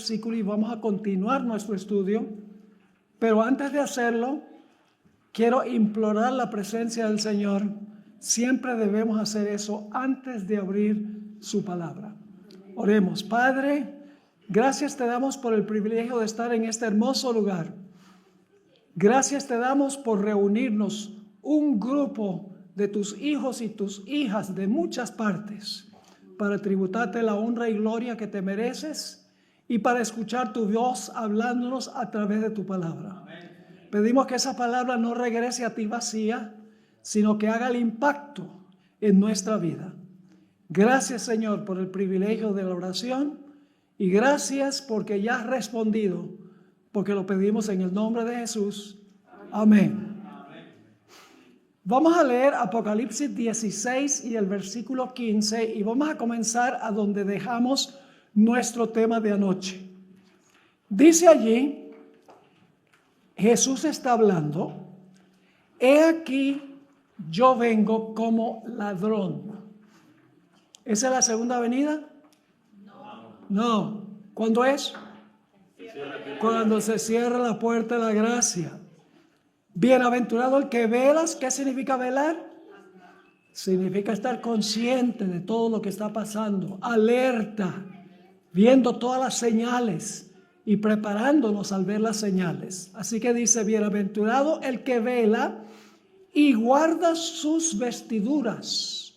versículo y vamos a continuar nuestro estudio. Pero antes de hacerlo, quiero implorar la presencia del Señor. Siempre debemos hacer eso antes de abrir su palabra. Oremos. Padre, gracias te damos por el privilegio de estar en este hermoso lugar. Gracias te damos por reunirnos un grupo de tus hijos y tus hijas de muchas partes para tributarte la honra y gloria que te mereces y para escuchar tu voz hablándonos a través de tu palabra. Amén. Pedimos que esa palabra no regrese a ti vacía, sino que haga el impacto en nuestra vida. Gracias, Señor, por el privilegio de la oración y gracias porque ya has respondido, porque lo pedimos en el nombre de Jesús. Amén. Vamos a leer Apocalipsis 16 y el versículo 15 y vamos a comenzar a donde dejamos nuestro tema de anoche. Dice allí, Jesús está hablando, he aquí yo vengo como ladrón. ¿Esa es la segunda venida? No. ¿Cuándo es? Cuando se cierra la puerta de la gracia. Bienaventurado el que velas. ¿Qué significa velar? Significa estar consciente de todo lo que está pasando, alerta, viendo todas las señales y preparándonos al ver las señales. Así que dice, bienaventurado el que vela y guarda sus vestiduras.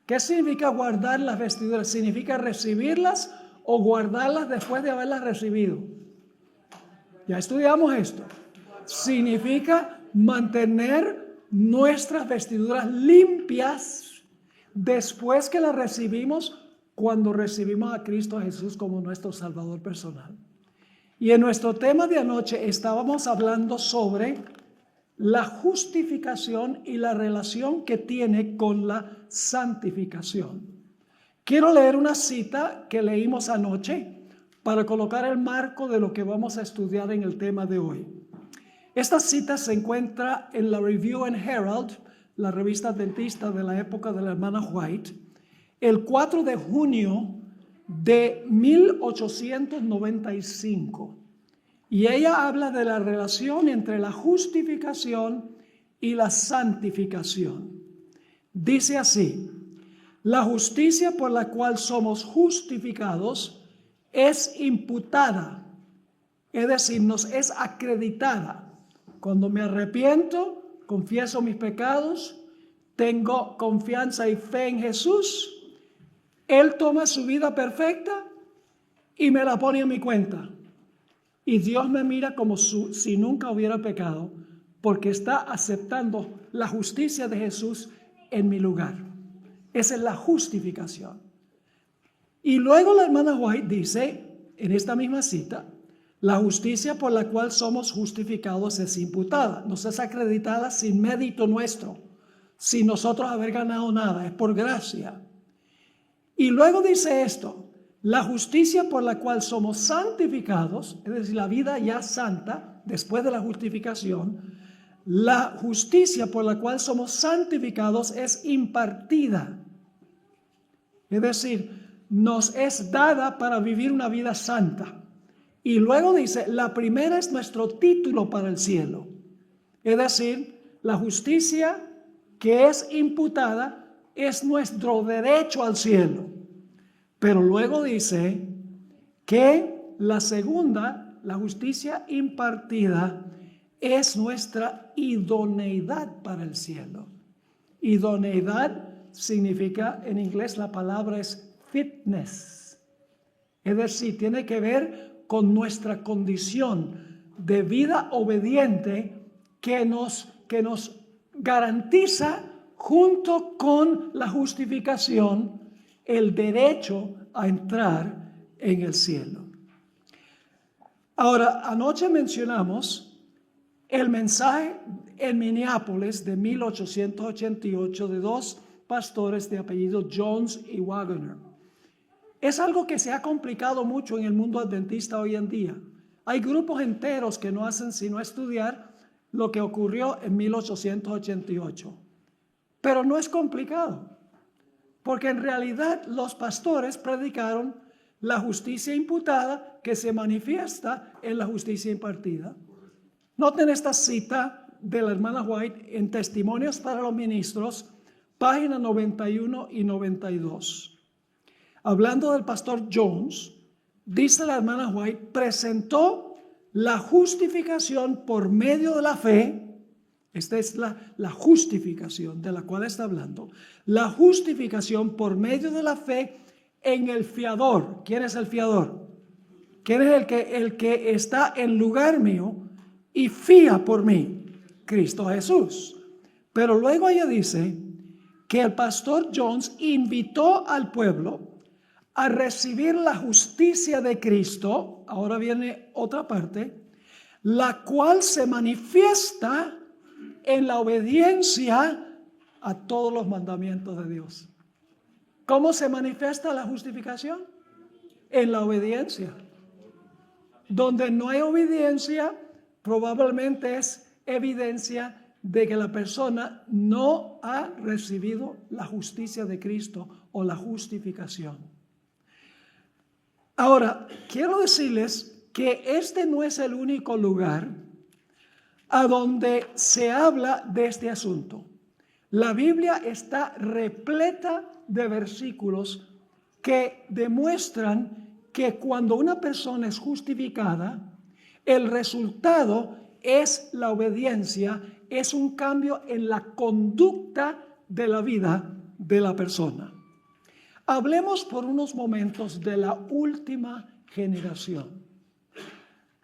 ¿Qué significa guardar las vestiduras? ¿Significa recibirlas o guardarlas después de haberlas recibido? Ya estudiamos esto. Significa mantener nuestras vestiduras limpias después que las recibimos, cuando recibimos a Cristo Jesús como nuestro Salvador personal. Y en nuestro tema de anoche estábamos hablando sobre la justificación y la relación que tiene con la santificación. Quiero leer una cita que leímos anoche para colocar el marco de lo que vamos a estudiar en el tema de hoy. Esta cita se encuentra en la Review and Herald, la revista adventista de la época de la hermana White, el 4 de junio de 1895. Y ella habla de la relación entre la justificación y la santificación. Dice así, la justicia por la cual somos justificados es imputada, es decir, nos es acreditada. Cuando me arrepiento, confieso mis pecados, tengo confianza y fe en Jesús, Él toma su vida perfecta y me la pone en mi cuenta. Y Dios me mira como si nunca hubiera pecado, porque está aceptando la justicia de Jesús en mi lugar. Esa es la justificación. Y luego la hermana White dice, en esta misma cita, la justicia por la cual somos justificados es imputada, nos es acreditada sin mérito nuestro, sin nosotros haber ganado nada, es por gracia. Y luego dice esto, la justicia por la cual somos santificados, es decir, la vida ya santa, después de la justificación, la justicia por la cual somos santificados es impartida. Es decir, nos es dada para vivir una vida santa. Y luego dice, la primera es nuestro título para el cielo. Es decir, la justicia que es imputada es nuestro derecho al cielo. Pero luego dice que la segunda, la justicia impartida, es nuestra idoneidad para el cielo. Idoneidad significa, en inglés la palabra es fitness. Es decir, tiene que ver con nuestra condición de vida obediente que nos garantiza, junto con la justificación, el derecho a entrar en el cielo. Ahora, anoche mencionamos el mensaje en Minneapolis de 1888 de dos pastores de apellido Jones y Waggoner. Es algo que se ha complicado mucho en el mundo adventista hoy en día. Hay grupos enteros que no hacen sino estudiar lo que ocurrió en 1888. Pero no es complicado, porque en realidad los pastores predicaron la justicia imputada que se manifiesta en la justicia impartida. Noten esta cita de la hermana White en Testimonios para los Ministros, página 91 y 92. Hablando del pastor Jones, dice la hermana White, presentó la justificación por medio de la fe. Esta es la justificación de la cual está hablando. La justificación por medio de la fe en el fiador. ¿Quién es el fiador? ¿Quién es el que está en lugar mío y fía por mí? Cristo Jesús. Pero luego ella dice que el pastor Jones invitó al pueblo a recibir la justicia de Cristo. Ahora viene otra parte, la cual se manifiesta en la obediencia a todos los mandamientos de Dios. ¿Cómo se manifiesta la justificación? En la obediencia. Donde no hay obediencia, probablemente es evidencia de que la persona no ha recibido la justicia de Cristo o la justificación. Ahora, quiero decirles que este no es el único lugar a donde se habla de este asunto. La Biblia está repleta de versículos que demuestran que cuando una persona es justificada, el resultado es la obediencia, es un cambio en la conducta de la vida de la persona. Hablemos por unos momentos de la última generación.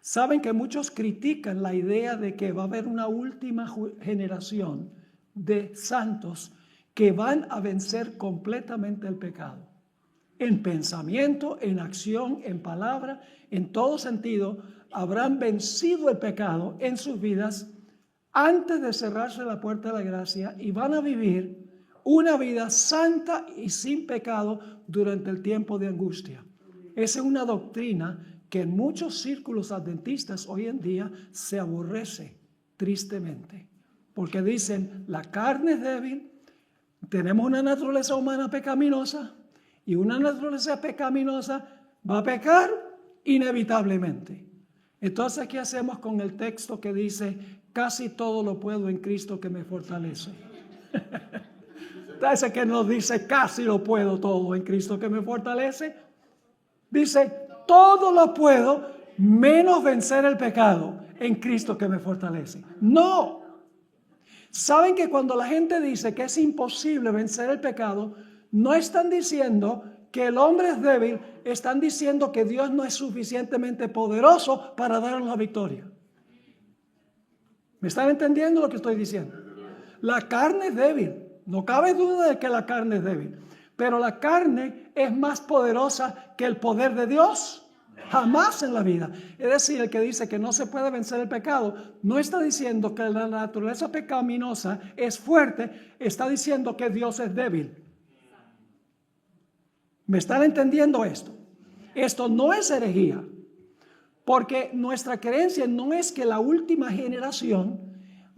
Saben que muchos critican la idea de que va a haber una última generación de santos que van a vencer completamente el pecado. En pensamiento, en acción, en palabra, en todo sentido, habrán vencido el pecado en sus vidas antes de cerrarse la puerta de la gracia y van a vivir una vida santa y sin pecado durante el tiempo de angustia. Esa es una doctrina que en muchos círculos adventistas hoy en día se aborrece tristemente, porque dicen la carne es débil, tenemos una naturaleza humana pecaminosa y una naturaleza pecaminosa va a pecar inevitablemente. Entonces, ¿qué hacemos con el texto que dice casi todo lo puedo en Cristo que me fortalece? Ese que nos dice casi lo puedo todo en Cristo que me fortalece, dice todo lo puedo menos vencer el pecado en Cristo que me fortalece. No. Saben que cuando la gente dice que es imposible vencer el pecado, no están diciendo que el hombre es débil, están diciendo que Dios no es suficientemente poderoso para darnos la victoria. ¿Me están entendiendo lo que estoy diciendo? La carne es débil, no cabe duda de que la carne es débil, pero la carne es más poderosa que el poder de Dios. Jamás en la vida. Es decir, el que dice que no se puede vencer el pecado, no está diciendo que la naturaleza pecaminosa es fuerte, está diciendo que Dios es débil. ¿Me están entendiendo esto? Esto no es herejía, porque nuestra creencia no es que la última generación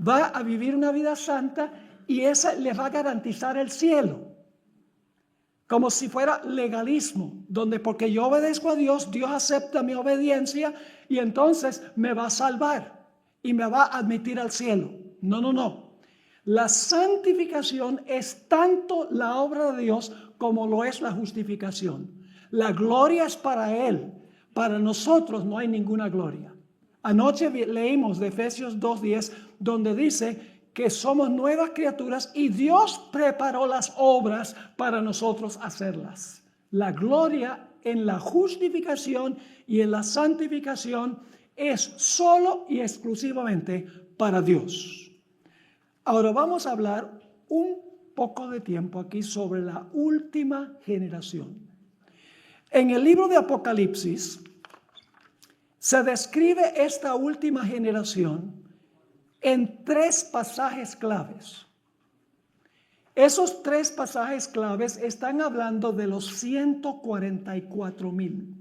va a vivir una vida santa y esa le va a garantizar el cielo. Como si fuera legalismo, donde porque yo obedezco a Dios, Dios acepta mi obediencia y entonces me va a salvar y me va a admitir al cielo. No, no, no. La santificación es tanto la obra de Dios como lo es la justificación. La gloria es para Él. Para nosotros no hay ninguna gloria. Anoche leímos de Efesios 2:10, donde dice que somos nuevas criaturas y Dios preparó las obras para nosotros hacerlas. La gloria en la justificación y en la santificación es solo y exclusivamente para Dios. Ahora vamos a hablar un poco de tiempo aquí sobre la última generación. En el libro de Apocalipsis se describe esta última generación en 3 pasajes claves. Esos 3 pasajes claves están hablando de los 144,000.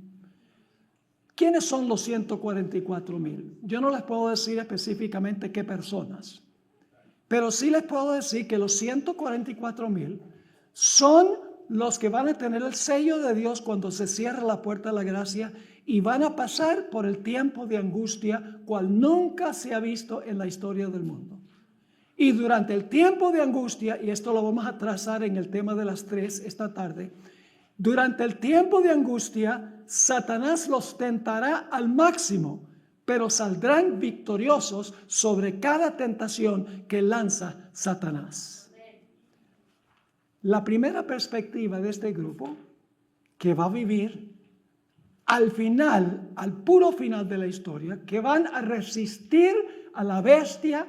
¿Quiénes son los 144,000? Yo no les puedo decir específicamente qué personas, pero sí les puedo decir que los 144,000 son los que van a tener el sello de Dios cuando se cierra la puerta de la gracia y van a pasar por el tiempo de angustia, cual nunca se ha visto en la historia del mundo. Y durante el tiempo de angustia, y esto lo vamos a trazar en el tema de las 3 esta tarde, durante el tiempo de angustia, Satanás los tentará al máximo, pero saldrán victoriosos sobre cada tentación que lanza Satanás. La primera perspectiva de este grupo, que va a vivir al final, al puro final de la historia, que van a resistir a la bestia,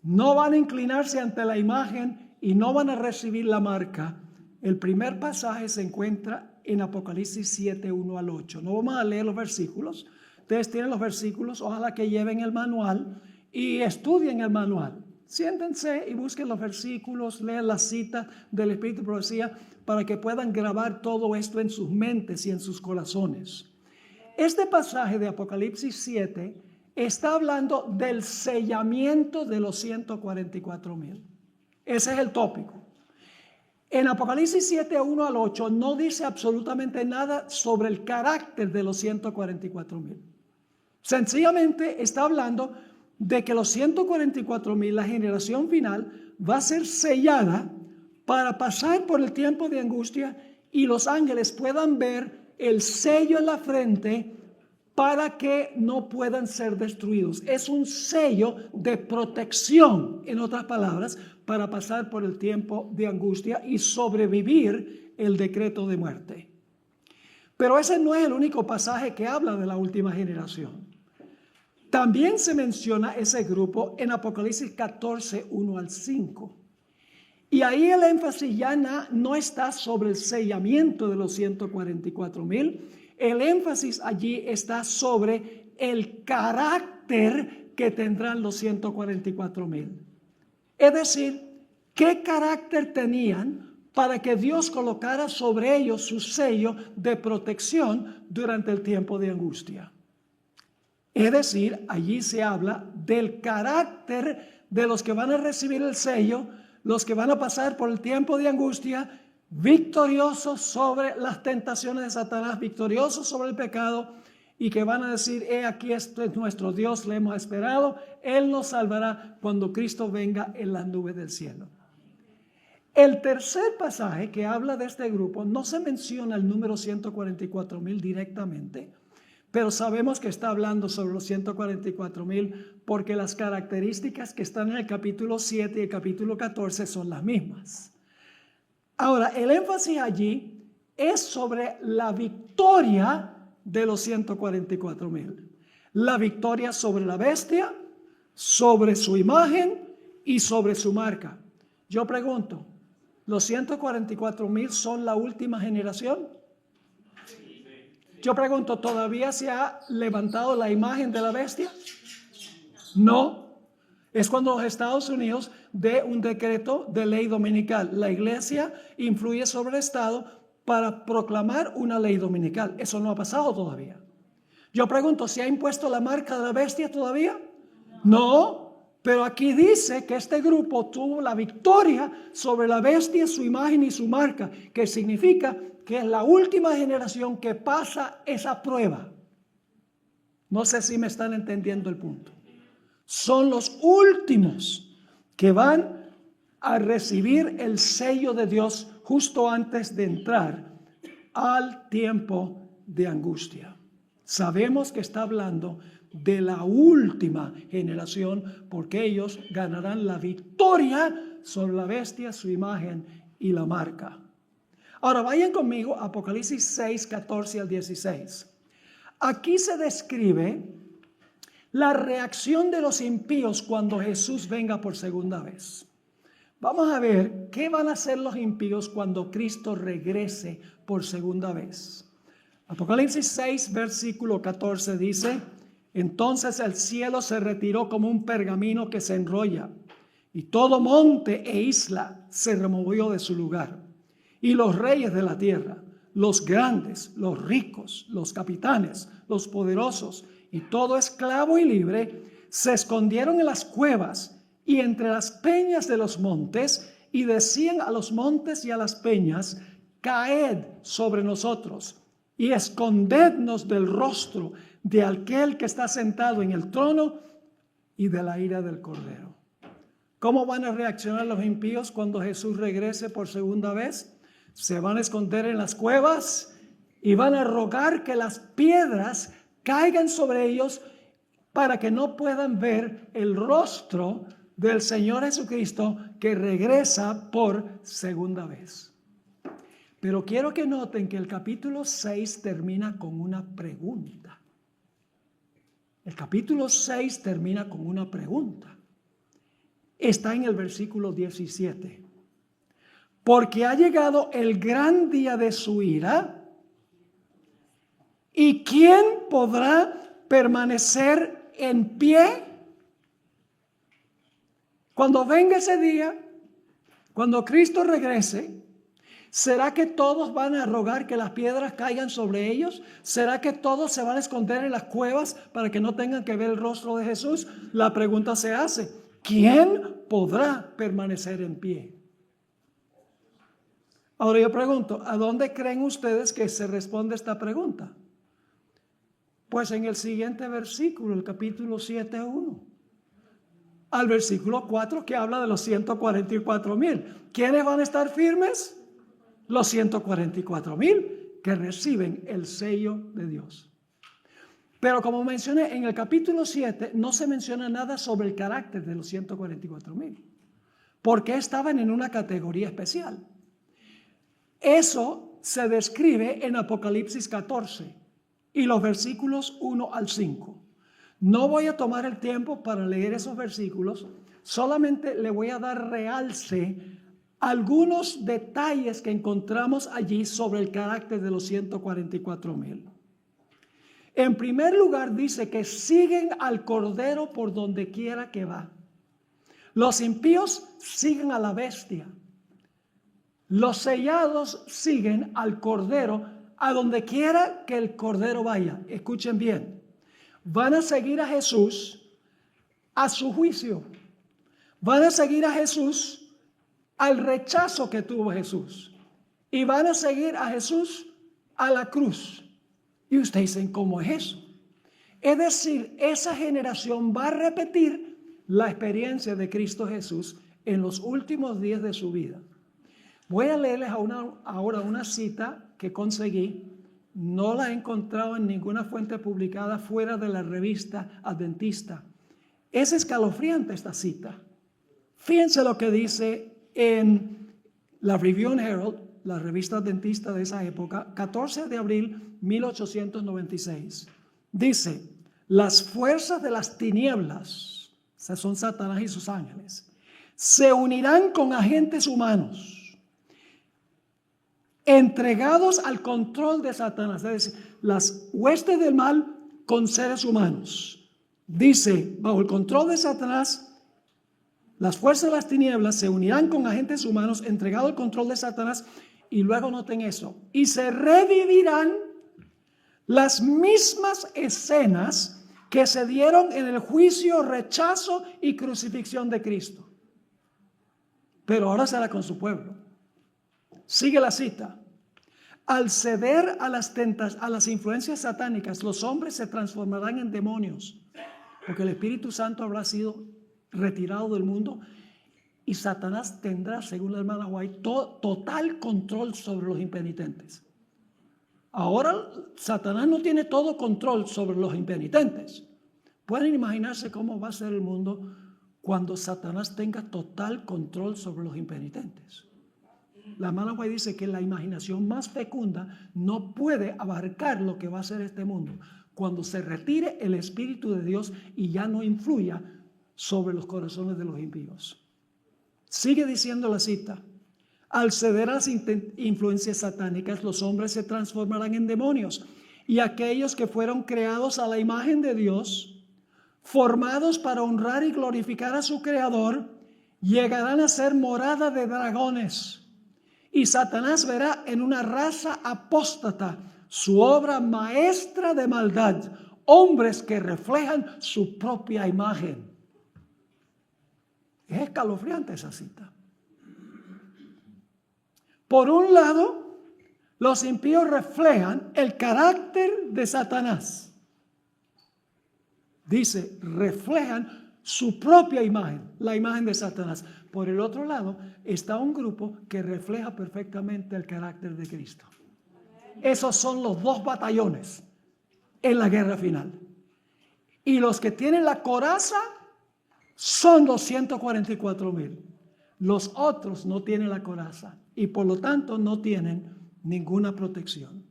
no van a inclinarse ante la imagen y no van a recibir la marca. El primer pasaje se encuentra en Apocalipsis 7, 1 al 8. No vamos a leer los versículos. Ustedes tienen los versículos, ojalá que lleven el manual y estudien el manual. Siéntense y busquen los versículos, lean la cita del Espíritu de Profecía para que puedan grabar todo esto en sus mentes y en sus corazones. Este pasaje de Apocalipsis 7 está hablando del sellamiento de los 144,000. Ese es el tópico. En Apocalipsis 7, 1 al 8 no dice absolutamente nada sobre el carácter de los 144,000. Sencillamente está hablando de que los 144,000, la generación final, va a ser sellada para pasar por el tiempo de angustia y los ángeles puedan ver el sello en la frente para que no puedan ser destruidos. Es un sello de protección, en otras palabras, para pasar por el tiempo de angustia y sobrevivir el decreto de muerte. Pero ese no es el único pasaje que habla de la última generación. También se menciona ese grupo en Apocalipsis 14, 1 al 5. Y ahí el énfasis ya no está sobre el sellamiento de los 144,000. El énfasis allí está sobre el carácter que tendrán los 144,000. Es decir, ¿qué carácter tenían para que Dios colocara sobre ellos su sello de protección durante el tiempo de angustia? Es decir, allí se habla del carácter de los que van a recibir el sello, los que van a pasar por el tiempo de angustia, victoriosos sobre las tentaciones de Satanás, victoriosos sobre el pecado, y que van a decir, aquí este es nuestro Dios, le hemos esperado, Él nos salvará cuando Cristo venga en las nubes del cielo. El tercer pasaje que habla de este grupo, no se menciona el número 144,000 directamente, pero sabemos que está hablando sobre los 144,000 porque las características que están en el capítulo 7 y el capítulo 14 son las mismas. Ahora, el énfasis allí es sobre la victoria de los 144,000. La victoria sobre la bestia, sobre su imagen y sobre su marca. Yo pregunto, ¿los 144,000 son la última generación? Yo pregunto, ¿todavía se ha levantado la imagen de la bestia? No. Es cuando los Estados Unidos dé un decreto de ley dominical. La iglesia influye sobre el Estado para proclamar una ley dominical. Eso no ha pasado todavía. Yo pregunto, ¿se ha impuesto la marca de la bestia todavía? No, pero aquí dice que este grupo tuvo la victoria sobre la bestia, su imagen y su marca, que significa que es la última generación que pasa esa prueba. No sé si me están entendiendo el punto. Son los últimos que van a recibir el sello de Dios justo antes de entrar al tiempo de angustia. Sabemos que está hablando de la última generación porque ellos ganarán la victoria sobre la bestia, su imagen y la marca. Ahora vayan conmigo a Apocalipsis 6, 14 al 16. Aquí se describe la reacción de los impíos cuando Jesús venga por segunda vez. Vamos a ver qué van a hacer los impíos cuando Cristo regrese por segunda vez. Apocalipsis 6, versículo 14 dice, entonces el cielo se retiró como un pergamino que se enrolla, y todo monte e isla se removió de su lugar. Y los reyes de la tierra, los grandes, los ricos, los capitanes, los poderosos y todo esclavo y libre, se escondieron en las cuevas y entre las peñas de los montes y decían a los montes y a las peñas, caed sobre nosotros y escondednos del rostro de aquel que está sentado en el trono y de la ira del Cordero. ¿Cómo van a reaccionar los impíos cuando Jesús regrese por segunda vez? Se van a esconder en las cuevas y van a rogar que las piedras caigan sobre ellos para que no puedan ver el rostro del Señor Jesucristo que regresa por segunda vez. Pero quiero que noten que el capítulo 6 termina con una pregunta. El capítulo 6 termina con una pregunta. Está en el versículo 17. Porque ha llegado el gran día de su ira, ¿y quién podrá permanecer en pie? Cuando venga ese día, cuando Cristo regrese, ¿será que todos van a rogar que las piedras caigan sobre ellos? ¿Será que todos se van a esconder en las cuevas para que no tengan que ver el rostro de Jesús? La pregunta se hace, ¿quién podrá permanecer en pie? Ahora yo pregunto, ¿a dónde creen ustedes que se responde esta pregunta? Pues en el siguiente versículo, el capítulo 7:1. Al versículo 4 que habla de los 144,000. ¿Quiénes van a estar firmes? Los 144,000 que reciben el sello de Dios. Pero como mencioné, en el capítulo 7 no se menciona nada sobre el carácter de los 144,000, porque estaban en una categoría especial. Eso se describe en Apocalipsis 14 y los versículos 1 al 5. No voy a tomar el tiempo para leer esos versículos, solamente le voy a dar realce a algunos detalles que encontramos allí sobre el carácter de los 144,000. En primer lugar dice que siguen al Cordero por donde quiera que va. Los impíos siguen a la bestia. Los sellados siguen al Cordero a donde quiera que el Cordero vaya. Escuchen bien. Van a seguir a Jesús a su juicio. Van a seguir a Jesús al rechazo que tuvo Jesús. Y van a seguir a Jesús a la cruz. Y ustedes dicen, ¿cómo es eso? Es decir, esa generación va a repetir la experiencia de Cristo Jesús en los últimos días de su vida. Voy a leerles ahora una cita que conseguí. No la he encontrado en ninguna fuente publicada fuera de la revista adventista. Es escalofriante esta cita. Fíjense lo que dice en la Review and Herald, la revista adventista de esa época, 14 de abril 1896. Dice, las fuerzas de las tinieblas, esas son Satanás y sus ángeles, se unirán con agentes humanos entregados al control de Satanás, es decir, las huestes del mal con seres humanos. Dice, bajo el control de Satanás, las fuerzas de las tinieblas se unirán con agentes humanos entregados al control de Satanás, y luego noten eso, y se revivirán las mismas escenas que se dieron en el juicio, rechazo y crucifixión de Cristo. Pero ahora será con su pueblo. Sigue la cita. Al ceder a las influencias satánicas, los hombres se transformarán en demonios, porque el Espíritu Santo habrá sido retirado del mundo y Satanás tendrá, según la hermana White, total control sobre los impenitentes. Ahora Satanás no tiene todo control sobre los impenitentes. Pueden imaginarse cómo va a ser el mundo cuando Satanás tenga total control sobre los impenitentes. La hermana White dice que la imaginación más fecunda no puede abarcar lo que va a ser este mundo cuando se retire el Espíritu de Dios y ya no influya sobre los corazones de los impíos. Sigue diciendo la cita. Al ceder a las influencias satánicas, los hombres se transformarán en demonios, y aquellos que fueron creados a la imagen de Dios, formados para honrar y glorificar a su Creador, llegarán a ser morada de dragones. Y Satanás verá en una raza apóstata su obra maestra de maldad, hombres que reflejan su propia imagen. Es escalofriante esa cita. Por un lado, Los impíos reflejan el carácter de Satanás. Dice, reflejan su propia imagen, la imagen de Satanás. Por el otro lado, está un grupo que refleja perfectamente el carácter de Cristo. Esos son los dos batallones en la guerra final. Y los que tienen la coraza son los 144,000. Los otros no tienen la coraza y por lo tanto no tienen ninguna protección.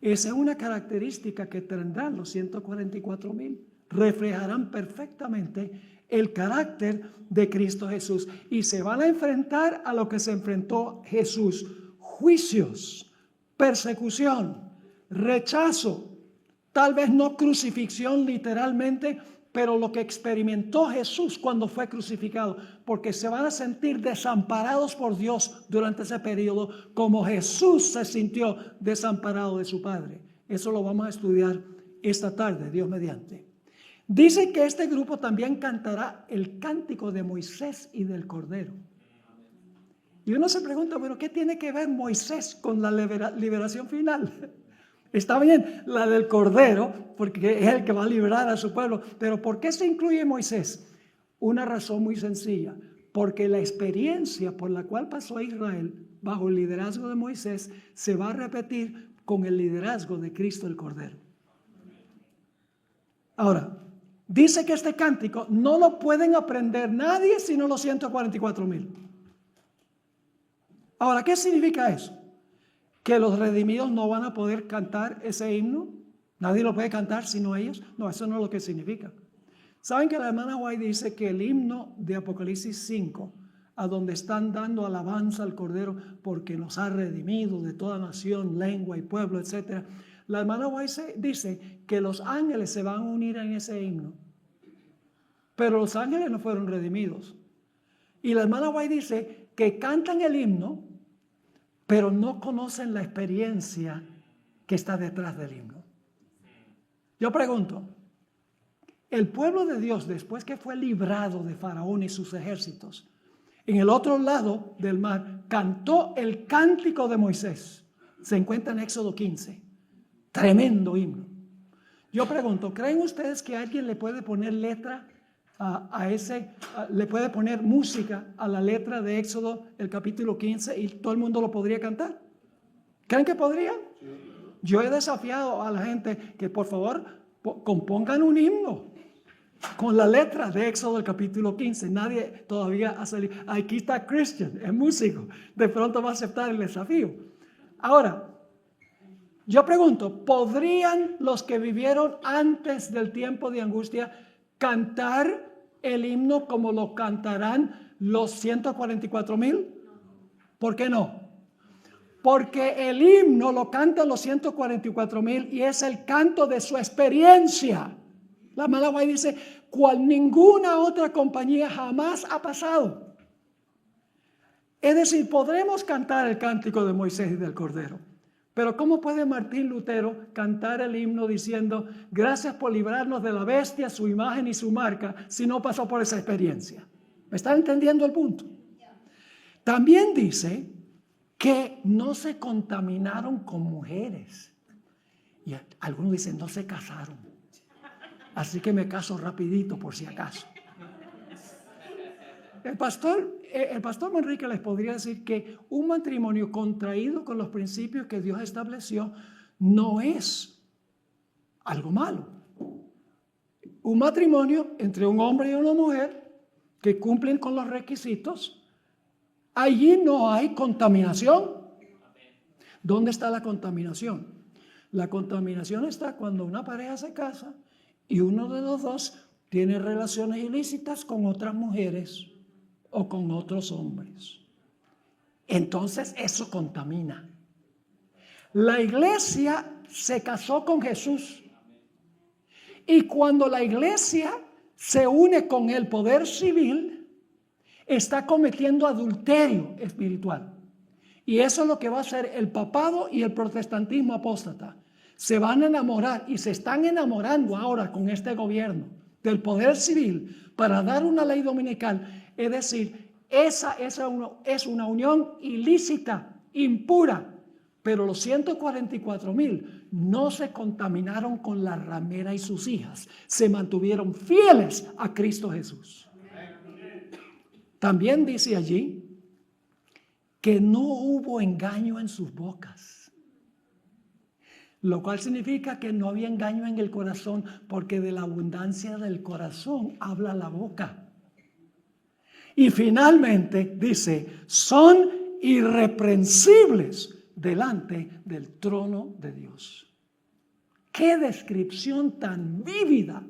Esa es una característica que tendrán los 144,000. Reflejarán perfectamente el carácter de Cristo Jesús y se van a enfrentar a lo que se enfrentó Jesús: juicios, persecución, rechazo, tal vez no crucifixión literalmente, pero lo que experimentó Jesús cuando fue crucificado, porque se van a sentir desamparados por Dios durante ese periodo, como Jesús se sintió desamparado de su Padre. Eso lo vamos a estudiar esta tarde, Dios mediante. Dice que este grupo también cantará el cántico de Moisés y del Cordero. Y uno se pregunta, bueno, ¿qué tiene que ver Moisés con la liberación final? Está bien, la del Cordero, porque es el que va a liberar a su pueblo. Pero ¿por qué se incluye Moisés? Una razón muy sencilla. Porque la experiencia por la cual pasó Israel bajo el liderazgo de Moisés se va a repetir con el liderazgo de Cristo el Cordero. Ahora, dice que este cántico no lo pueden aprender nadie sino los 144,000. Ahora, ¿qué significa eso? ¿Que los redimidos no van a poder cantar ese himno? ¿Nadie lo puede cantar sino ellos? No, eso no es lo que significa. ¿Saben que la hermana White dice que el himno de Apocalipsis 5, a donde están dando alabanza al Cordero porque nos ha redimido de toda nación, lengua y pueblo, etcétera? La hermana White dice que los ángeles se van a unir en ese himno, pero los ángeles no fueron redimidos. Y la hermana White dice que cantan el himno, pero no conocen la experiencia que está detrás del himno. Yo pregunto, el pueblo de Dios, después que fue librado de Faraón y sus ejércitos, en el otro lado del mar, cantó el cántico de Moisés. Se encuentra en Éxodo 15. Tremendo himno. Yo pregunto, ¿creen ustedes que alguien le puede poner letra le puede poner música a la letra de Éxodo, el capítulo 15, y todo el mundo lo podría cantar? ¿Creen que podrían? Yo he desafiado a la gente que por favor compongan un himno con la letra de Éxodo, el capítulo 15. Nadie todavía ha salido. Aquí está Christian, es músico. De pronto va a aceptar el desafío. Ahora, yo pregunto, ¿podrían los que vivieron antes del tiempo de angustia cantar el himno como lo cantarán los 144,000? ¿Por qué no? Porque el himno lo cantan los 144,000 y es el canto de su experiencia. La Malaguay dice, cual ninguna otra compañía jamás ha pasado. Es decir, podremos cantar el cántico de Moisés y del Cordero. Pero ¿cómo puede Martín Lutero cantar el himno diciendo, gracias por librarnos de la bestia, su imagen y su marca, si no pasó por esa experiencia? ¿Me están entendiendo el punto? También dice que no se contaminaron con mujeres. Y algunos dicen, no se casaron. Así que me caso rapidito por si acaso. El pastor Manrique les podría decir que un matrimonio contraído con los principios que Dios estableció no es algo malo. Un matrimonio entre un hombre y una mujer que cumplen con los requisitos, allí no hay contaminación. ¿Dónde está la contaminación? La contaminación está cuando una pareja se casa y uno de los dos tiene relaciones ilícitas con otras mujeres o con otros hombres. Entonces eso contamina. La iglesia se casó con Jesús y cuando la iglesia se une con el poder civil, está cometiendo adulterio espiritual. Y eso es lo que va a hacer el papado y el protestantismo apóstata. Se van a enamorar y se están enamorando ahora con este gobierno del poder civil para dar una ley dominical. Es decir, esa es una unión ilícita, impura, Pero los 144,000 no se contaminaron con la ramera y sus hijas. Se mantuvieron fieles a Cristo Jesús. También dice allí que no hubo engaño en sus bocas. Lo cual significa que no había engaño en el corazón, porque de la abundancia del corazón habla la boca. Y finalmente dice, son irreprensibles delante del trono de Dios. Qué descripción tan vívida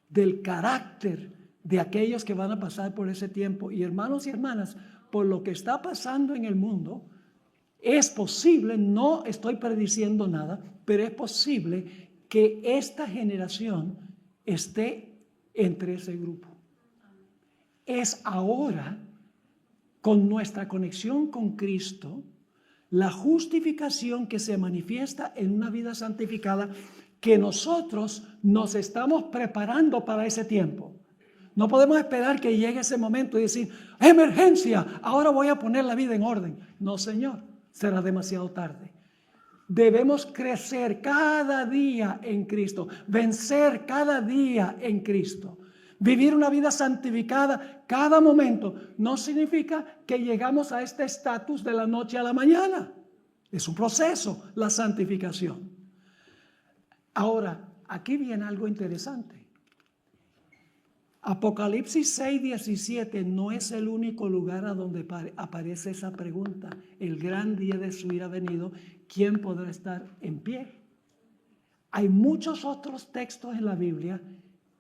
del carácter de aquellos que van a pasar por ese tiempo. Y hermanos y hermanas, por lo que está pasando en el mundo, es posible, no estoy prediciendo nada, pero es posible que esta generación esté entre ese grupo. Es ahora, con nuestra conexión con Cristo, la justificación que se manifiesta en una vida santificada, que nosotros nos estamos preparando para ese tiempo. No podemos esperar que llegue ese momento y decir, emergencia, ahora voy a poner la vida en orden. No, Señor, será demasiado tarde. Debemos crecer cada día en Cristo, vencer cada día en Cristo. Vivir una vida santificada cada momento no significa que llegamos a este estatus de la noche a la mañana. Es un proceso, la santificación. Ahora, aquí viene algo interesante. Apocalipsis 6:17 no es el único lugar a donde aparece esa pregunta. El gran día de su ira venido, ¿quién podrá estar en pie? Hay muchos otros textos en la Biblia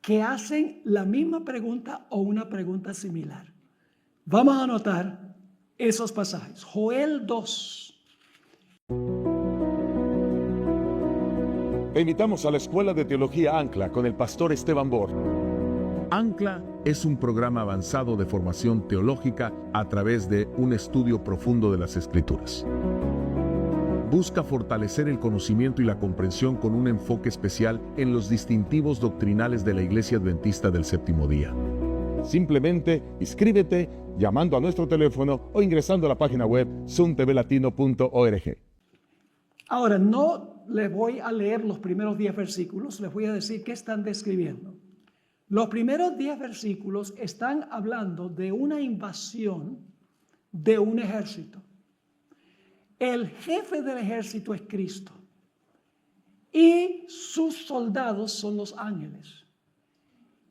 que hacen la misma pregunta o una pregunta similar. Vamos a anotar esos pasajes. Joel 2. Te invitamos a la Escuela de Teología Ancla con el pastor Esteban Bor. Ancla es un programa avanzado de formación teológica a través de un estudio profundo de las Escrituras. Busca fortalecer el conocimiento y la comprensión con un enfoque especial en los distintivos doctrinales de la Iglesia Adventista del Séptimo Día. Simplemente inscríbete llamando a nuestro teléfono o ingresando a la página web suntvlatino.org. Ahora, no les voy a leer los primeros 10 versículos, les voy a decir qué están describiendo. Los primeros 10 versículos están hablando de una invasión de un ejército. El jefe del ejército es Cristo y sus soldados son los ángeles.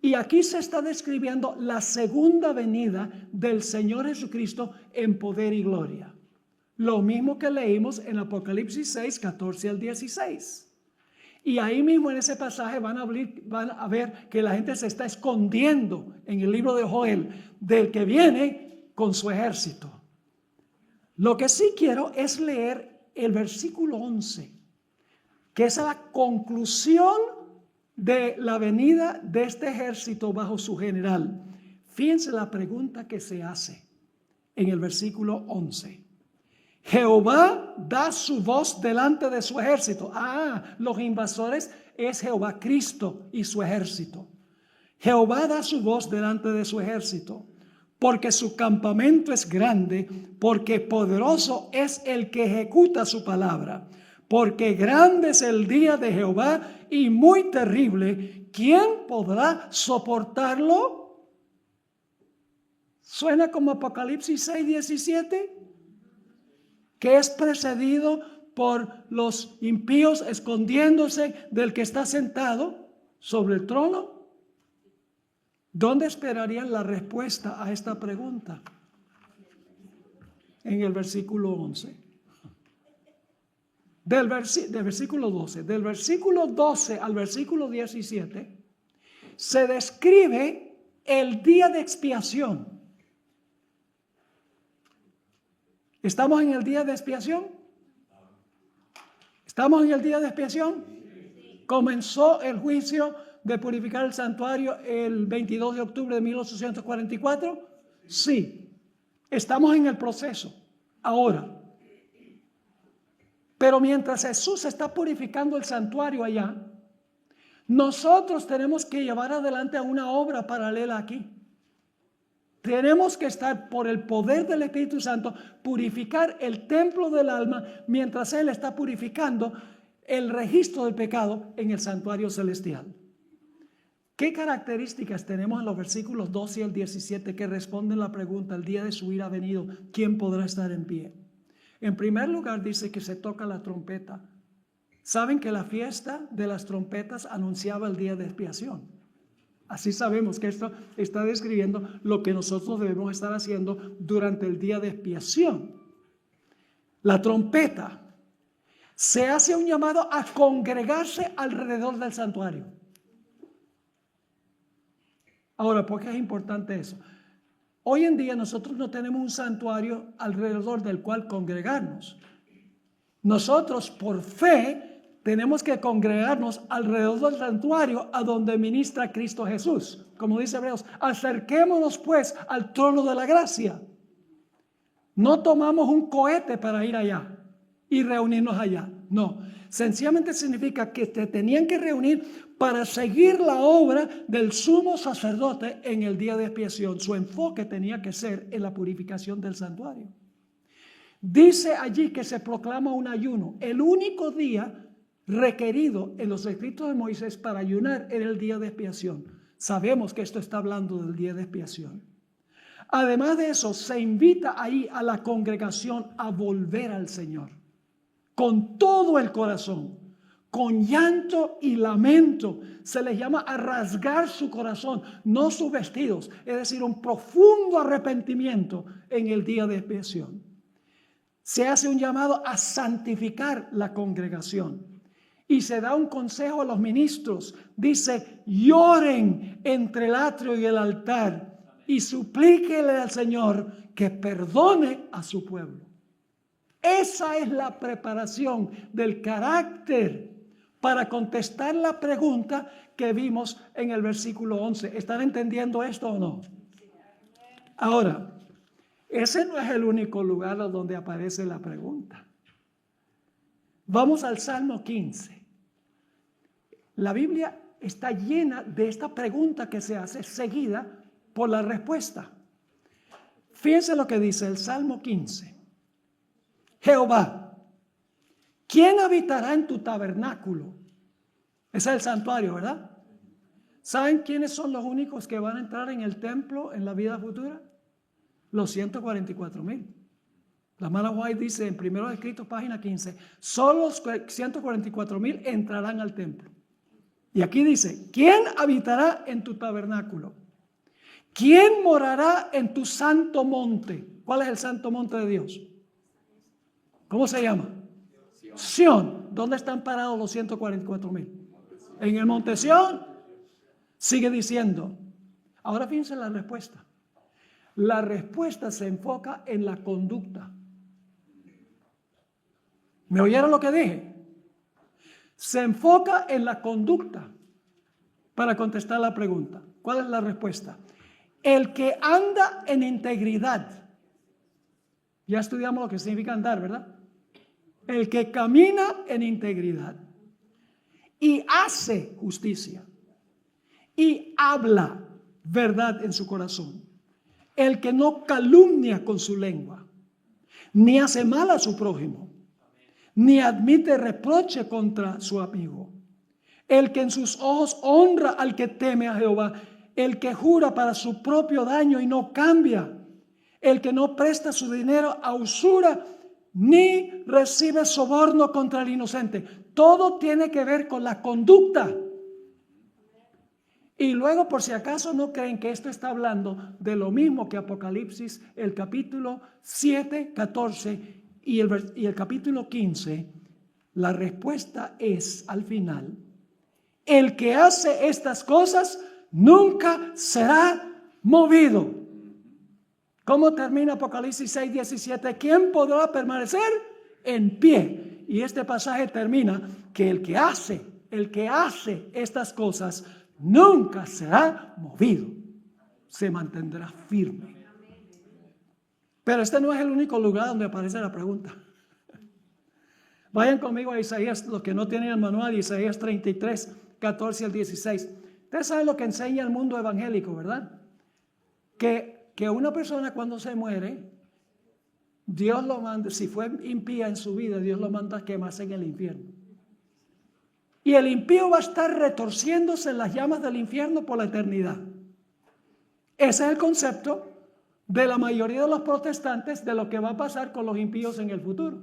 Y aquí se está describiendo la segunda venida del Señor Jesucristo en poder y gloria. Lo mismo que leímos en Apocalipsis 6, 14 al 16. Y ahí mismo en ese pasaje van a ver que la gente se está escondiendo en el libro de Joel del que viene con su ejército. Lo que sí quiero es leer el versículo 11, que es la conclusión de la venida de este ejército bajo su general. Fíjense la pregunta que se hace en el versículo 11. Jehová da su voz delante de su ejército. Los invasores es Jehová Cristo y su ejército. Jehová da su voz delante de su ejército, porque su campamento es grande, porque poderoso es el que ejecuta su palabra. Porque grande es el día de Jehová y muy terrible. ¿Quién podrá soportarlo? ¿Suena como Apocalipsis 6:17? Que es precedido por los impíos escondiéndose del que está sentado sobre el trono. ¿Dónde esperarían la respuesta a esta pregunta? En el versículo 11. Del versículo 12. Del versículo 12 al versículo 17 se describe el día de expiación. ¿Estamos en el día de expiación? ¿Estamos en el día de expiación? Comenzó el juicio de purificar el santuario el 22 de octubre de 1844. Sí, estamos en el proceso ahora. Pero mientras Jesús está purificando el santuario allá, nosotros tenemos que llevar adelante una obra paralela aquí. Tenemos que estar por el poder del Espíritu Santo, purificar el templo del alma mientras Él está purificando el registro del pecado en el santuario celestial. ¿Qué características tenemos en los versículos 12 al 17 que responden la pregunta, el día de su ira ha venido, ¿quién podrá estar en pie? En primer lugar dice que se toca la trompeta. ¿Saben que la fiesta de las trompetas anunciaba el día de expiación? Así sabemos que esto está describiendo lo que nosotros debemos estar haciendo durante el día de expiación. La trompeta se hace un llamado a congregarse alrededor del santuario. Ahora, ¿por qué es importante eso? Hoy en día nosotros no tenemos un santuario alrededor del cual congregarnos. Nosotros por fe tenemos que congregarnos alrededor del santuario a donde ministra Cristo Jesús. Como dice Hebreos, acerquémonos pues al trono de la gracia. No tomamos un cohete para ir allá y reunirnos allá. No, sencillamente significa que se tenían que reunir para seguir la obra del sumo sacerdote en el día de expiación. Su enfoque tenía que ser en la purificación del santuario. Dice allí que se proclama un ayuno. El único día requerido en los escritos de Moisés para ayunar era el día de expiación. Sabemos que esto está hablando del día de expiación. Además de eso, se invita ahí a la congregación a volver al Señor con todo el corazón, con llanto y lamento. Se les llama a rasgar su corazón, no sus vestidos, es decir, un profundo arrepentimiento en el día de expiación. Se hace un llamado a santificar la congregación y se da un consejo a los ministros. Dice, lloren entre el atrio y el altar y suplíquele al Señor que perdone a su pueblo. Esa es la preparación del carácter para contestar la pregunta que vimos en el versículo 11. ¿Están entendiendo esto o no? Ahora, ese no es el único lugar donde aparece la pregunta. Vamos al Salmo 15. La Biblia está llena de esta pregunta que se hace seguida por la respuesta. Fíjense lo que dice el Salmo 15. Jehová, ¿quién habitará en tu tabernáculo? Ese es el santuario, ¿verdad? ¿Saben quiénes son los únicos que van a entrar en el templo en la vida futura? Los 144,000. La hermana White dice en Primeros Escritos, página 15, solo los 144,000 entrarán al templo. Y aquí dice, ¿quién habitará en tu tabernáculo? ¿Quién morará en tu santo monte? ¿Cuál es el santo monte de Dios? ¿Cómo se llama? Sión. ¿Dónde están parados los 144,000? En el monte Sión. Sigue diciendo. Ahora fíjense la respuesta. La respuesta se enfoca en la conducta. ¿Me oyeron lo que dije? Se enfoca en la conducta para contestar la pregunta. ¿Cuál es la respuesta? El que anda en integridad. Ya estudiamos lo que significa andar, ¿verdad? El que camina en integridad y hace justicia y habla verdad en su corazón. El que no calumnia con su lengua, ni hace mal a su prójimo, ni admite reproche contra su amigo. El que en sus ojos honra al que teme a Jehová, el que jura para su propio daño y no cambia, el que no presta su dinero a usura, ni recibe soborno contra el inocente. Todo tiene que ver con la conducta. Y luego, por si acaso no creen que esto está hablando de lo mismo que Apocalipsis, el capítulo 7, 14 y el capítulo 15, la respuesta es al final, el que hace estas cosas nunca será movido. ¿Cómo termina Apocalipsis 6, 17? ¿Quién podrá permanecer en pie? Y este pasaje termina que el que hace estas cosas nunca será movido. Se mantendrá firme. Pero este no es el único lugar donde aparece la pregunta. Vayan conmigo a Isaías, los que no tienen el manual, Isaías 33, 14 al 16. Ustedes saben lo que enseña el mundo evangélico, ¿verdad? Que que una persona cuando se muere, Dios lo manda, si fue impía en su vida, Dios lo manda a quemarse en el infierno. Y el impío va a estar retorciéndose en las llamas del infierno por la eternidad. Ese es el concepto de la mayoría de los protestantes de lo que va a pasar con los impíos en el futuro.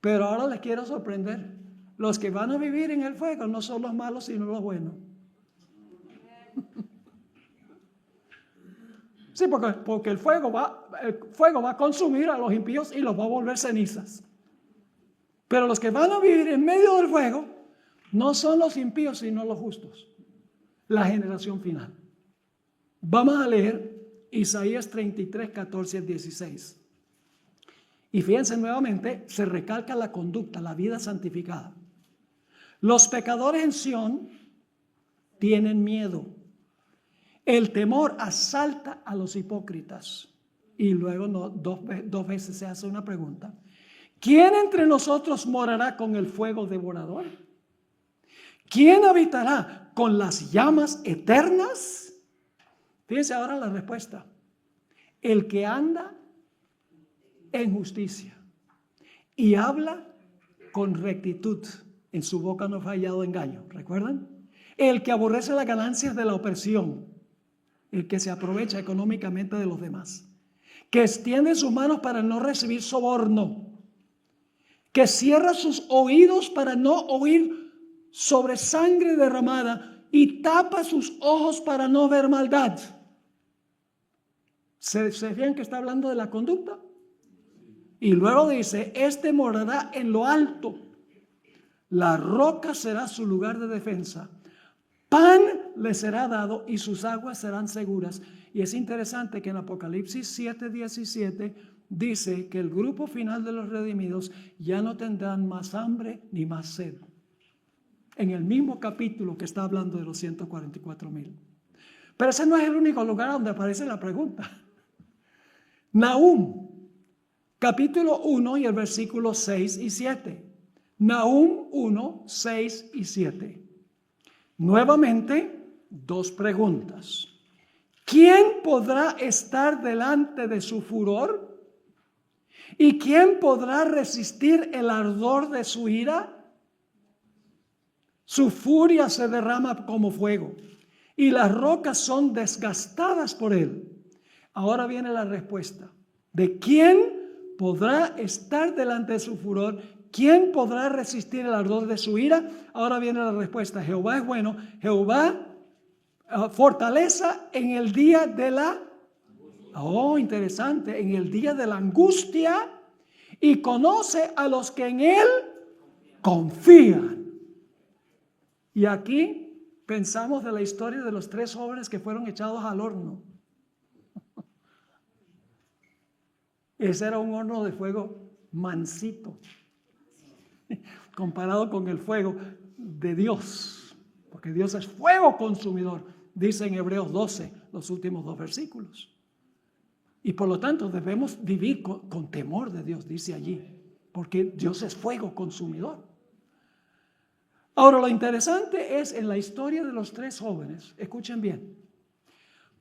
Pero ahora les quiero sorprender. Los que van a vivir en el fuego no son los malos, sino los buenos. Sí, porque el fuego va a consumir a los impíos y los va a volver cenizas. Pero los que van a vivir en medio del fuego no son los impíos, sino los justos. La generación final. Vamos a leer Isaías 33, 14 al 16. Y fíjense nuevamente, se recalca la conducta, la vida santificada. Los pecadores en Sión tienen miedo. El temor asalta a los hipócritas. Y luego dos veces se hace una pregunta. ¿Quién entre nosotros morará con el fuego devorador? ¿Quién habitará con las llamas eternas? Fíjense ahora la respuesta. El que anda en justicia y habla con rectitud. En su boca no ha fallado engaño. ¿Recuerdan? El que aborrece las ganancias de la opresión. El que se aprovecha económicamente de los demás. Que extiende sus manos para no recibir soborno. Que cierra sus oídos para no oír sobre sangre derramada y tapa sus ojos para no ver maldad. ¿Se fijan que está hablando de la conducta? Y luego dice, este morará en lo alto. La roca será su lugar de defensa. Pan le será dado y sus aguas serán seguras. Y es interesante que en Apocalipsis 7:17 dice que el grupo final de los redimidos ya no tendrán más hambre ni más sed. En el mismo capítulo que está hablando de los 144,000. Pero ese no es el único lugar donde aparece la pregunta. Nahum, capítulo 1 y el versículo 6 y 7. Nahum 1, 6 y 7. Nuevamente, dos preguntas. ¿Quién podrá estar delante de su furor? ¿Y quién podrá resistir el ardor de su ira? Su furia se derrama como fuego y las rocas son desgastadas por él. Ahora viene la respuesta. ¿De quién podrá estar delante de su furor? ¿Quién podrá resistir el ardor de su ira? Ahora viene la respuesta. Jehová es bueno. Jehová fortaleza en el día de la... Oh, interesante. En el día de la angustia y conoce a los que en él confían. Y aquí pensamos de la historia de los 3 jóvenes que fueron echados al horno. Ese era un horno de fuego mansito, comparado con el fuego de Dios, porque Dios es fuego consumidor, dice en Hebreos 12, los últimos 2 versículos. Y por lo tanto debemos vivir con temor de Dios, dice allí, porque Dios es fuego consumidor. Ahora, lo interesante es en la historia de los 3 jóvenes, escuchen bien,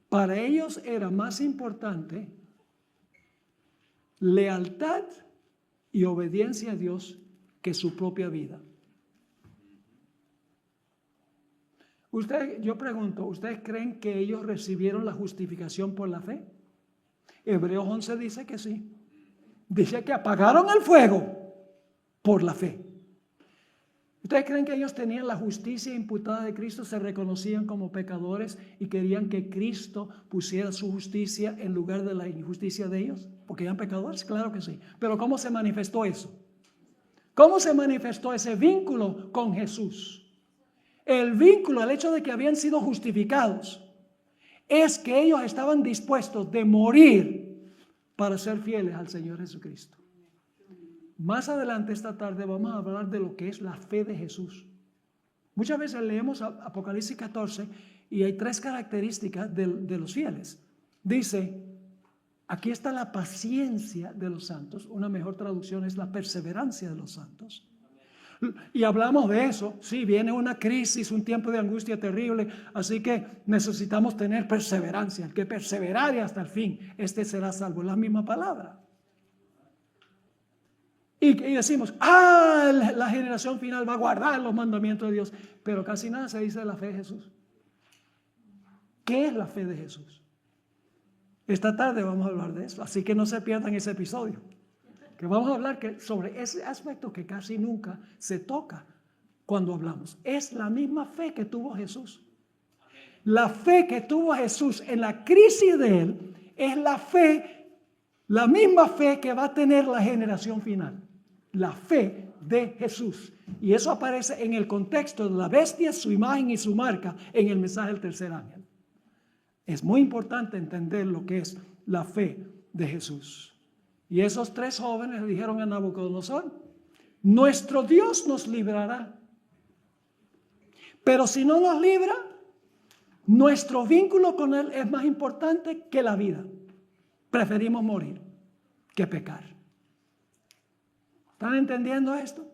para ellos era más importante lealtad y obediencia a Dios que su propia vida. Yo pregunto, ¿ustedes creen que ellos recibieron la justificación por la fe? Hebreos 11 dice que sí. Dice que apagaron el fuego por la fe. ¿Ustedes creen que ellos tenían la justicia imputada de Cristo, se reconocían como pecadores y querían que Cristo pusiera su justicia en lugar de la injusticia de ellos? ¿Porque eran pecadores? Claro que sí. Pero ¿cómo se manifestó eso? ¿Cómo se manifestó ese vínculo con Jesús? El vínculo, el hecho de que habían sido justificados, es que ellos estaban dispuestos de morir para ser fieles al Señor Jesucristo. Más adelante esta tarde vamos a hablar de lo que es la fe de Jesús. Muchas veces leemos Apocalipsis 14 y hay 3 características de los fieles. Dice, aquí está la paciencia de los santos. Una mejor traducción es la perseverancia de los santos. Y hablamos de eso. Sí, viene una crisis, un tiempo de angustia terrible, así que necesitamos tener perseverancia. El que perseverare hasta el fin, este será salvo. Es la misma palabra. Y decimos, la generación final va a guardar los mandamientos de Dios. Pero casi nada se dice de la fe de Jesús. ¿Qué es la fe de Jesús? Esta tarde vamos a hablar de eso, así que no se pierdan ese episodio. Que vamos a hablar sobre ese aspecto que casi nunca se toca cuando hablamos. Es la misma fe que tuvo Jesús. La fe que tuvo Jesús en la crisis de él es la misma fe que va a tener la generación final. La fe de Jesús. Y eso aparece en el contexto de la bestia, su imagen y su marca en el mensaje del tercer ángel. Es muy importante entender lo que es la fe de Jesús. Y esos 3 jóvenes le dijeron a Nabucodonosor, nuestro Dios nos librará. Pero si no nos libra, nuestro vínculo con Él es más importante que la vida. Preferimos morir que pecar. ¿Están entendiendo esto?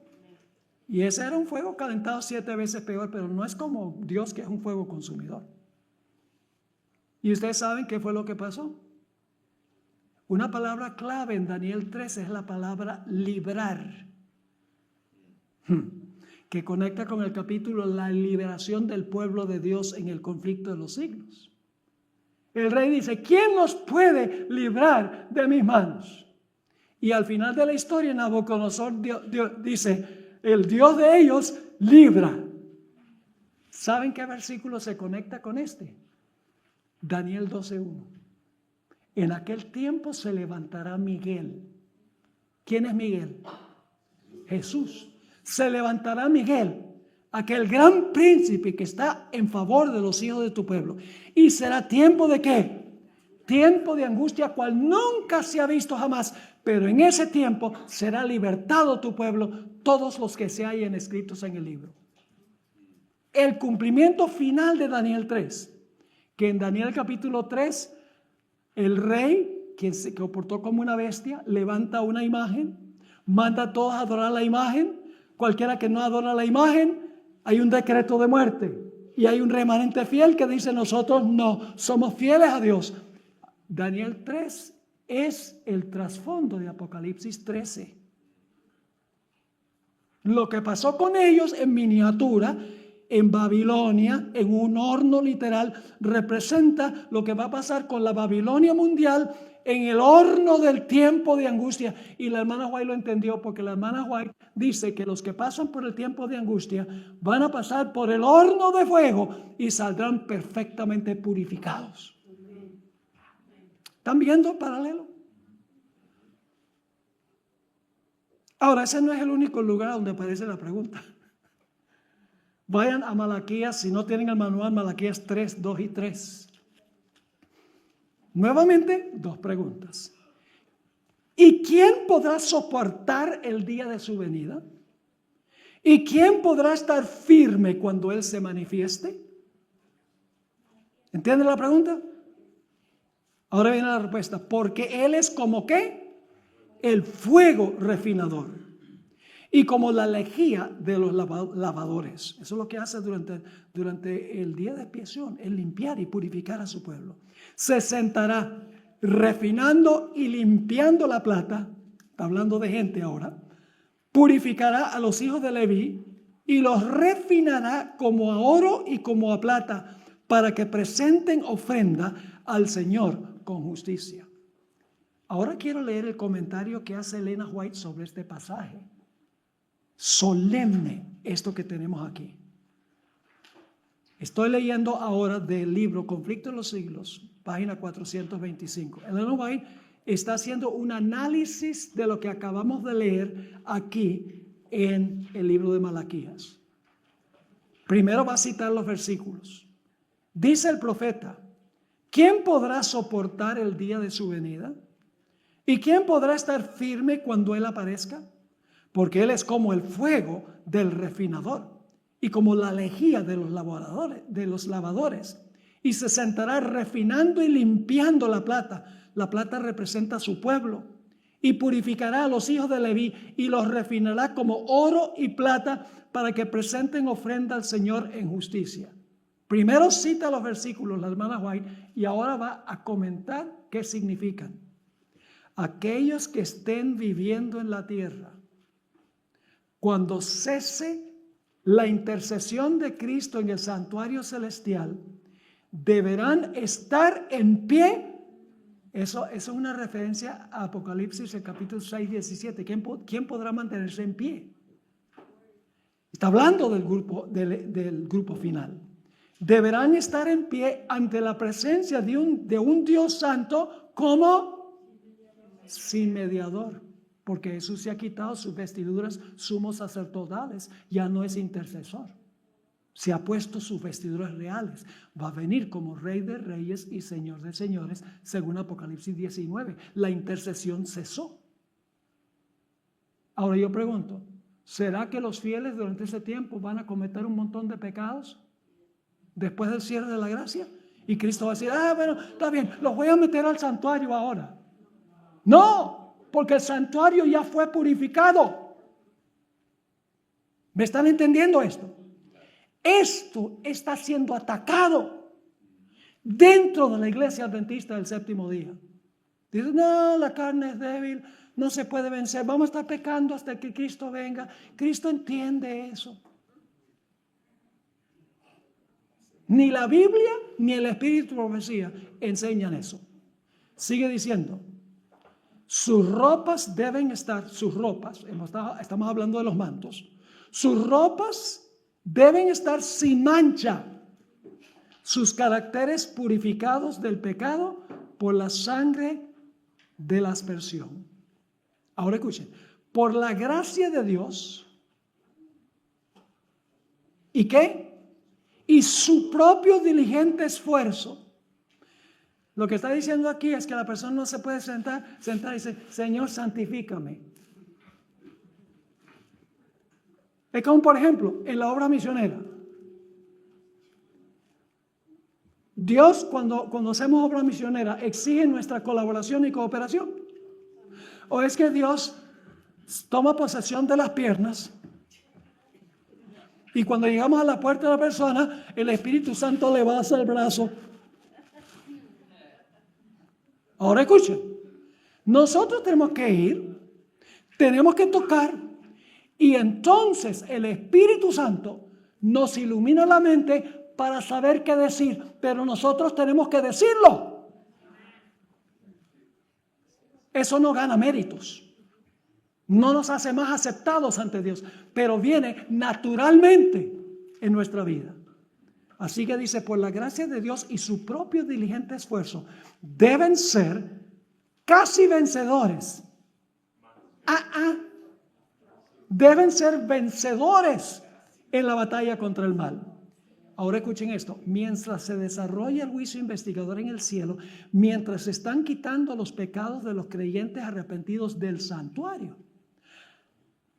Y ese era un fuego calentado 7 veces peor, pero no es como Dios, que es un fuego consumidor. Y ustedes saben qué fue lo que pasó. Una palabra clave en Daniel 3 es la palabra librar, que conecta con el capítulo la liberación del pueblo de Dios en el conflicto de los siglos. El rey dice, ¿quién nos puede librar de mis manos? Y al final de la historia Nabucodonosor dice, el Dios de ellos libra. ¿Saben qué versículo se conecta con este? Daniel 12:1. En aquel tiempo se levantará Miguel. ¿Quién es Miguel? Jesús. Se levantará Miguel, aquel gran príncipe que está en favor de los hijos de tu pueblo. Y será tiempo de ¿qué? Tiempo de angustia, cual nunca se ha visto jamás. Pero en ese tiempo será libertado tu pueblo, todos los que se hallen escritos en el libro. El cumplimiento final de Daniel 3, que en Daniel capítulo 3, el rey, quien se comportó como una bestia, levanta una imagen, manda a todos a adorar la imagen. Cualquiera que no adora la imagen, hay un decreto de muerte. Y hay un remanente fiel que dice, nosotros no, somos fieles a Dios. Daniel 3 es el trasfondo de Apocalipsis 13. Lo que pasó con ellos en miniatura, en Babilonia, en un horno literal, representa lo que va a pasar con la Babilonia mundial en el horno del tiempo de angustia. Y la hermana White lo entendió, porque la hermana White dice que los que pasan por el tiempo de angustia van a pasar por el horno de fuego y saldrán perfectamente purificados. ¿Están viendo el paralelo? Ahora, ese no es el único lugar donde aparece la pregunta. Vayan a Malaquías, si no tienen el manual, Malaquías 3, 2 y 3. Nuevamente, 2 preguntas. ¿Y quién podrá soportar el día de su venida? ¿Y quién podrá estar firme cuando Él se manifieste? ¿Entienden la pregunta? Ahora viene la respuesta. Porque Él es como ¿qué? El fuego refinador. Y como la lejía de los lavadores. Eso es lo que hace durante el día de expiación, el limpiar y purificar a su pueblo. Se sentará refinando y limpiando la plata, está hablando de gente ahora, purificará a los hijos de Leví y los refinará como a oro y como a plata, para que presenten ofrenda al Señor con justicia. Ahora quiero leer el comentario que hace Elena White sobre este pasaje. Solemne esto que tenemos aquí. Estoy leyendo ahora del libro Conflicto de los Siglos, página 425. Elena White está haciendo un análisis de lo que acabamos de leer aquí en el libro de Malaquías. Primero va a citar los versículos. Dice el profeta, ¿quién podrá soportar el día de su venida? ¿Y quién podrá estar firme cuando Él aparezca? Porque Él es como el fuego del refinador y como la lejía de los lavadores. Y se sentará refinando y limpiando la plata. La plata representa a su pueblo. y purificará a los hijos de Leví y los refinará como oro y plata para que presenten ofrenda al Señor en justicia. Primero cita los versículos la hermana White y ahora va a comentar qué significan. Aquellos que estén viviendo en la tierra, cuando cese la intercesión de Cristo en el santuario celestial, deberán estar en pie. Eso es una referencia a Apocalipsis, el capítulo 6, 17. ¿Quién podrá mantenerse en pie? Está hablando del grupo final. Deberán estar en pie ante la presencia de un Dios santo como sin mediador, porque Jesús se ha quitado sus vestiduras sumos sacerdotales, ya no es intercesor. Se ha puesto sus vestiduras reales. Va a venir como Rey de Reyes y Señor de Señores, según Apocalipsis 19. La intercesión cesó. Ahora yo pregunto, ¿será que los fieles durante ese tiempo van a cometer un montón de pecados después del cierre de la gracia? Y Cristo va a decir, bueno, está bien, los voy a meter al santuario ahora. No, porque el santuario ya fue purificado. ¿Me están entendiendo esto? Esto está siendo atacado dentro de la iglesia adventista del séptimo día. Dicen, no, la carne es débil, no se puede vencer, vamos a estar pecando hasta que Cristo venga. Cristo entiende eso. Ni la Biblia ni el Espíritu de Profecía enseñan eso. Sigue diciendo, sus ropas deben estar, estamos hablando de los mantos, sus ropas deben estar sin mancha, sus caracteres purificados del pecado por la sangre de la aspersión. Ahora escuchen, por la gracia de Dios, ¿y qué? Y su propio diligente esfuerzo. Lo que está diciendo aquí es que la persona no se puede sentar y decir, Señor, santifícame. Es como, por ejemplo, en la obra misionera. Dios, cuando hacemos obra misionera, exige nuestra colaboración y cooperación. ¿O es que Dios toma posesión de las piernas y cuando llegamos a la puerta de la persona, el Espíritu Santo le va a hacer el brazo? Ahora escuchen, nosotros tenemos que ir, tenemos que tocar, y entonces el Espíritu Santo nos ilumina la mente para saber qué decir, pero nosotros tenemos que decirlo. Eso no gana méritos, no nos hace más aceptados ante Dios, pero viene naturalmente en nuestra vida. Así que dice, por la gracia de Dios y su propio diligente esfuerzo, deben ser casi vencedores. Deben ser vencedores en la batalla contra el mal. Ahora escuchen esto, mientras se desarrolla el juicio investigador en el cielo, mientras se están quitando los pecados de los creyentes arrepentidos del santuario,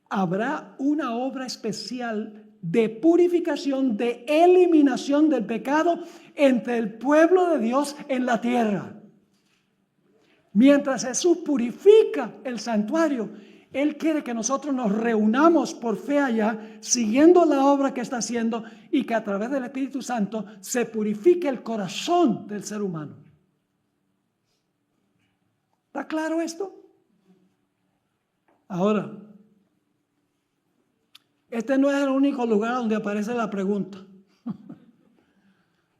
habrá una obra especial de purificación, de eliminación del pecado entre el pueblo de Dios en la tierra. Mientras Jesús purifica el santuario, Él quiere que nosotros nos reunamos por fe allá, siguiendo la obra que está haciendo, y que a través del Espíritu Santo se purifique el corazón del ser humano. ¿Está claro esto? Ahora, este no es el único lugar donde aparece la pregunta.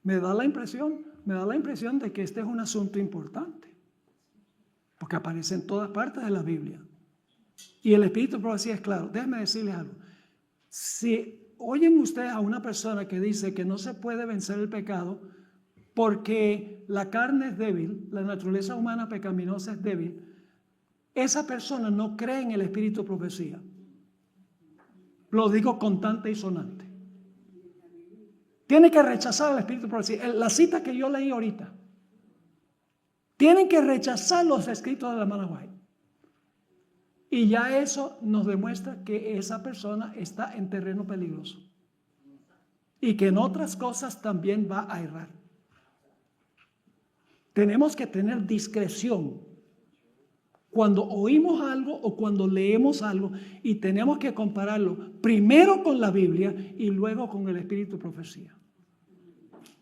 Me da la impresión de que este es un asunto importante, porque aparece en todas partes de la Biblia. Y el Espíritu de Profecía es claro. Déjenme decirles algo. Si oyen ustedes a una persona que dice que no se puede vencer el pecado porque la carne es débil, la naturaleza humana pecaminosa es débil, esa persona no cree en el Espíritu de Profecía. Lo digo contante y sonante. Tiene que rechazar el Espíritu de Profecía. La cita que yo leí ahorita. Tienen que rechazar los escritos de la hermana White. Y ya eso nos demuestra que esa persona está en terreno peligroso. Y que en otras cosas también va a errar. Tenemos que tener discreción cuando oímos algo o cuando leemos algo y tenemos que compararlo primero con la Biblia y luego con el Espíritu de Profecía.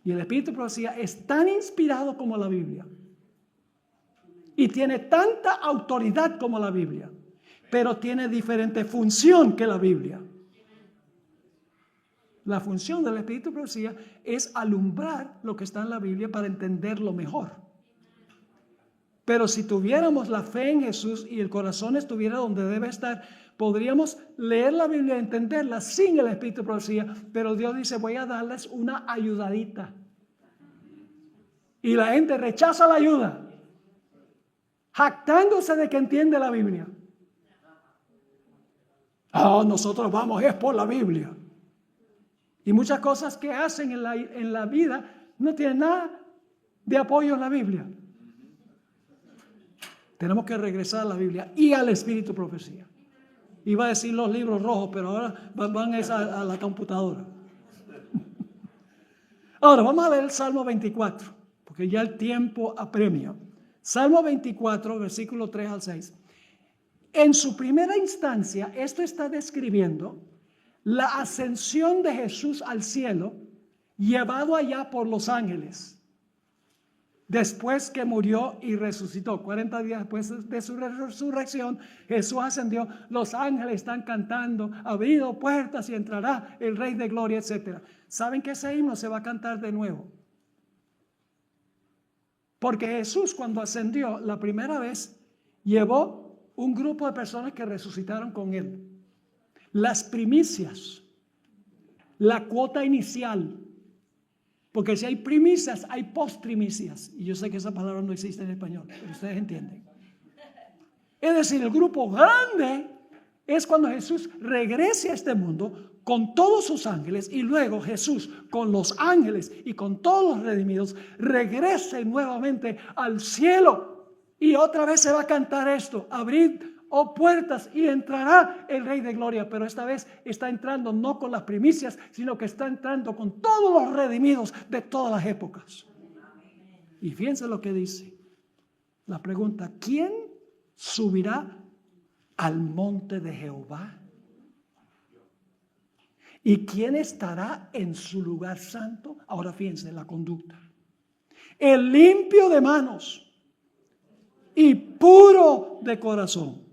Y el Espíritu de Profecía es tan inspirado como la Biblia y tiene tanta autoridad como la Biblia, pero tiene diferente función que la Biblia. La función del Espíritu de Profecía es alumbrar lo que está en la Biblia para entenderlo mejor. Pero si tuviéramos la fe en Jesús y el corazón estuviera donde debe estar, podríamos leer la Biblia y entenderla sin el Espíritu de Profecía. Pero Dios dice, voy a darles una ayudadita. Y la gente rechaza la ayuda, jactándose de que entiende la Biblia. Nosotros vamos es por la Biblia. Y muchas cosas que hacen en la vida no tienen nada de apoyo en la Biblia. Tenemos que regresar a la Biblia y al Espíritu de Profecía. Iba a decir los libros rojos, pero ahora van a la computadora. Ahora vamos a leer el Salmo 24, porque ya el tiempo apremia. Salmo 24, versículo 3 al 6. En su primera instancia, esto está describiendo la ascensión de Jesús al cielo, llevado allá por los ángeles, después que murió y resucitó. 40 días después de su resurrección, Jesús ascendió, los ángeles están cantando, abrido puertas y entrará el Rey de Gloria, etc. ¿Saben que ese himno se va a cantar de nuevo? Porque Jesús, cuando ascendió la primera vez, llevó un grupo de personas que resucitaron con él. Las primicias, la cuota inicial, porque si hay primicias, hay postprimicias, y yo sé que esa palabra no existe en español, pero ustedes entienden. Es decir, el grupo grande es cuando Jesús regrese a este mundo con todos sus ángeles, y luego Jesús con los ángeles y con todos los redimidos regrese nuevamente al cielo, y otra vez se va a cantar esto: abrid puertas y entrará el Rey de Gloria. Pero esta vez está entrando no con las primicias, sino que está entrando con todos los redimidos de todas las épocas. Y fíjense lo que dice la pregunta: ¿quién subirá al monte de Jehová? ¿Y quién estará en su lugar santo? Ahora fíjense la conducta: el limpio de manos y puro de corazón,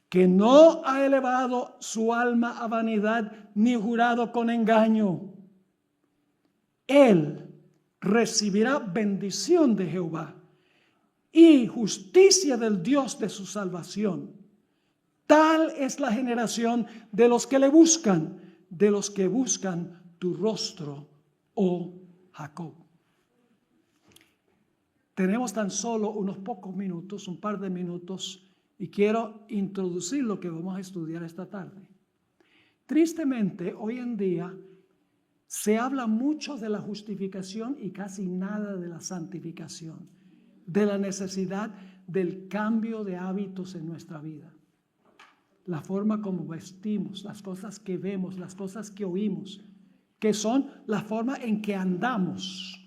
que no ha elevado su alma a vanidad ni jurado con engaño. Él recibirá bendición de Jehová y justicia del Dios de su salvación. Tal es la generación de los que le buscan, de los que buscan tu rostro, oh Jacob. Tenemos tan solo unos pocos minutos, un par de minutos, y quiero introducir lo que vamos a estudiar esta tarde. Tristemente, hoy en día se habla mucho de la justificación y casi nada de la santificación, de la necesidad del cambio de hábitos en nuestra vida. La forma como vestimos, las cosas que vemos, las cosas que oímos, que son la forma en que andamos.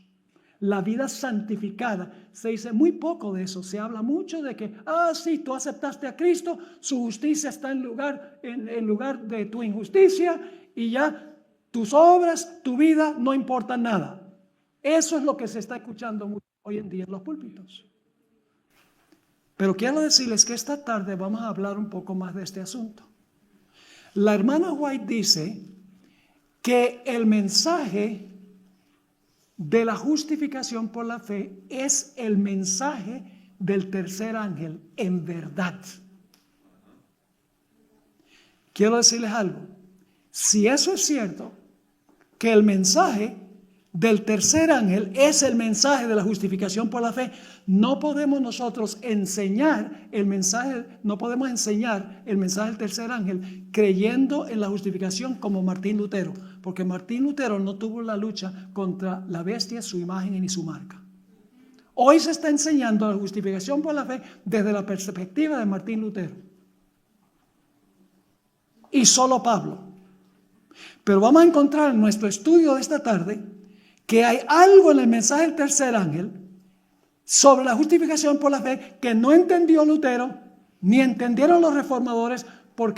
La vida santificada, se dice muy poco de eso. Se habla mucho de que, sí, tú aceptaste a Cristo, su justicia está en lugar de tu injusticia, y ya tus obras, tu vida no importan nada. Eso es lo que se está escuchando mucho hoy en día en los púlpitos. Pero quiero decirles que esta tarde vamos a hablar un poco más de este asunto. La hermana White dice que el mensaje de la justificación por la fe es el mensaje del tercer ángel en verdad. Quiero decirles algo: si eso es cierto, que el mensaje del tercer ángel es el mensaje de la justificación por la fe, no podemos nosotros enseñar el mensaje, no podemos enseñar el mensaje del tercer ángel creyendo en la justificación como Martín Lutero, porque Martín Lutero no tuvo la lucha contra la bestia, su imagen y su marca. Hoy se está enseñando la justificación por la fe desde la perspectiva de Martín Lutero y solo Pablo. Pero vamos a encontrar en nuestro estudio de esta tarde que hay algo en el mensaje del tercer ángel sobre la justificación por la fe que no entendió Lutero, ni entendieron los reformadores,